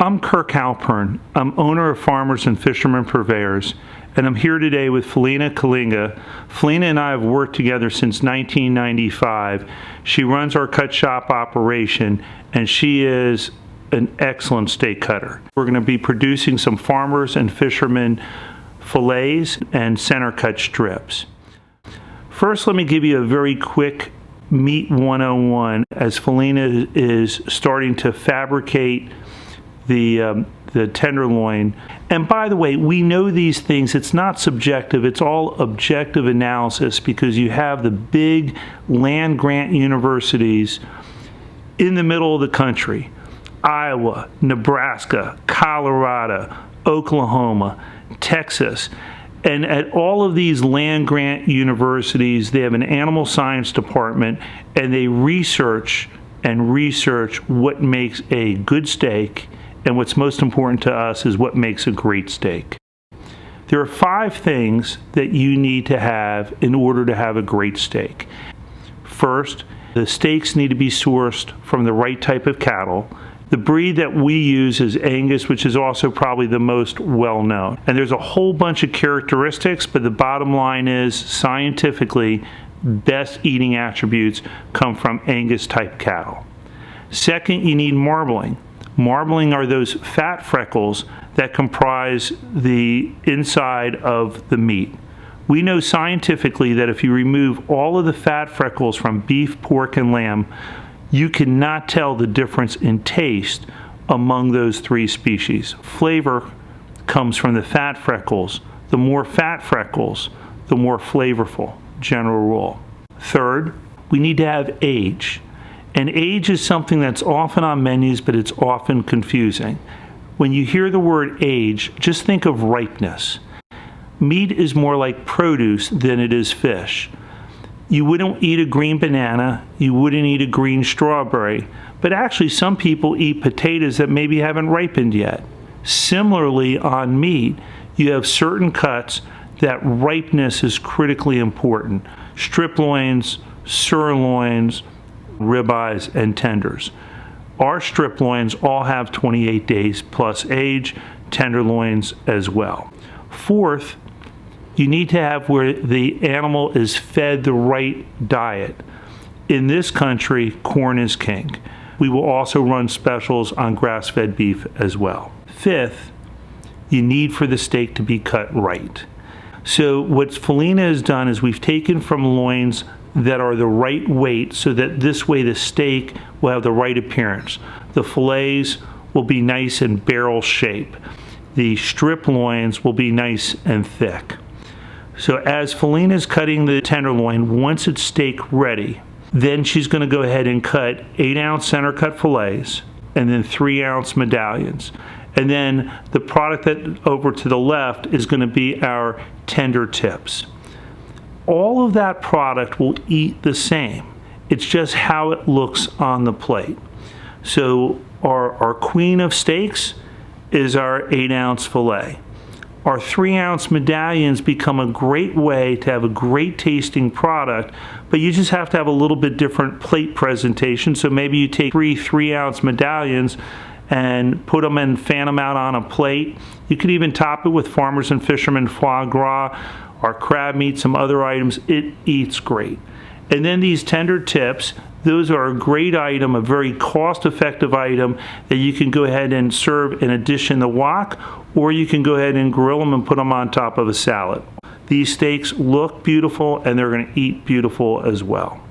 I'm Kirk Halpern. I'm owner of Farmers and Fishermen Purveyors, and I'm here today with Phelina. Phelina and I have worked together since 1995. She runs our cut shop operation, and she is an excellent steak cutter. We're going to be producing some Farmers and Fishermen fillets and center cut strips. First, let me give you a very quick Meat 101 as Phelina is starting to fabricate the tenderloin. And by the way, we know these things. It's not subjective. It's all objective analysis because you have the big land-grant universities in the middle of the country. Iowa, Nebraska, Colorado, Oklahoma, Texas. And at all of these land-grant universities, they have an animal science department, and they research what makes a good steak, and what's most important to us is what makes a great steak. There are 5 things that you need to have in order to have a great steak. First, the steaks need to be sourced from the right type of cattle. The breed that we use is Angus, which is also probably the most well-known. And there's a whole bunch of characteristics, but the bottom line is, scientifically, best eating attributes come from Angus-type cattle. Second, you need marbling. Marbling are those fat freckles that comprise the inside of the meat. We know scientifically that if you remove all of the fat freckles from beef, pork, and lamb, you cannot tell the difference in taste among those 3 species. Flavor comes from the fat freckles. The more fat freckles, the more flavorful, general rule. Third, we need to have age. And age is something that's often on menus, but it's often confusing. When you hear the word age, just think of ripeness. Meat is more like produce than it is fish. You wouldn't eat a green banana, you wouldn't eat a green strawberry, but actually some people eat potatoes that maybe haven't ripened yet. Similarly, on meat, you have certain cuts that ripeness is critically important. Strip loins, sirloins, ribeyes, and tenders. Our strip loins all have 28 days plus age, tenderloins as well. Fourth, you need to have where the animal is fed the right diet. In this country, corn is king. We will also run specials on grass-fed beef as well. Fifth, you need for the steak to be cut right. So what Phelina has done is we've taken from loins that are the right weight so that this way the steak will have the right appearance. The fillets will be nice and barrel shape. The strip loins will be nice and thick. So as Phelina is cutting the tenderloin, once it's steak ready, then she's going to go ahead and cut 8-ounce center cut fillets and then 3-ounce medallions. And then the product that over to the left is going to be our tender tips. All of that product will eat the same. It's just how it looks on the plate. So our queen of steaks is our 8-ounce fillet. Our 3-ounce medallions become a great way to have a great tasting product, but you just have to have a little bit different plate presentation. So maybe you take 3-ounce medallions and put them and fan them out on a plate. You could even top it with Farmers and Fishermen foie gras, our crab meat, some other items. It eats great. And then these tender tips, those are a great item, a very cost-effective item that you can go ahead and serve in addition to wok, or you can go ahead and grill them and put them on top of a salad. These steaks look beautiful and they're going to eat beautiful as well.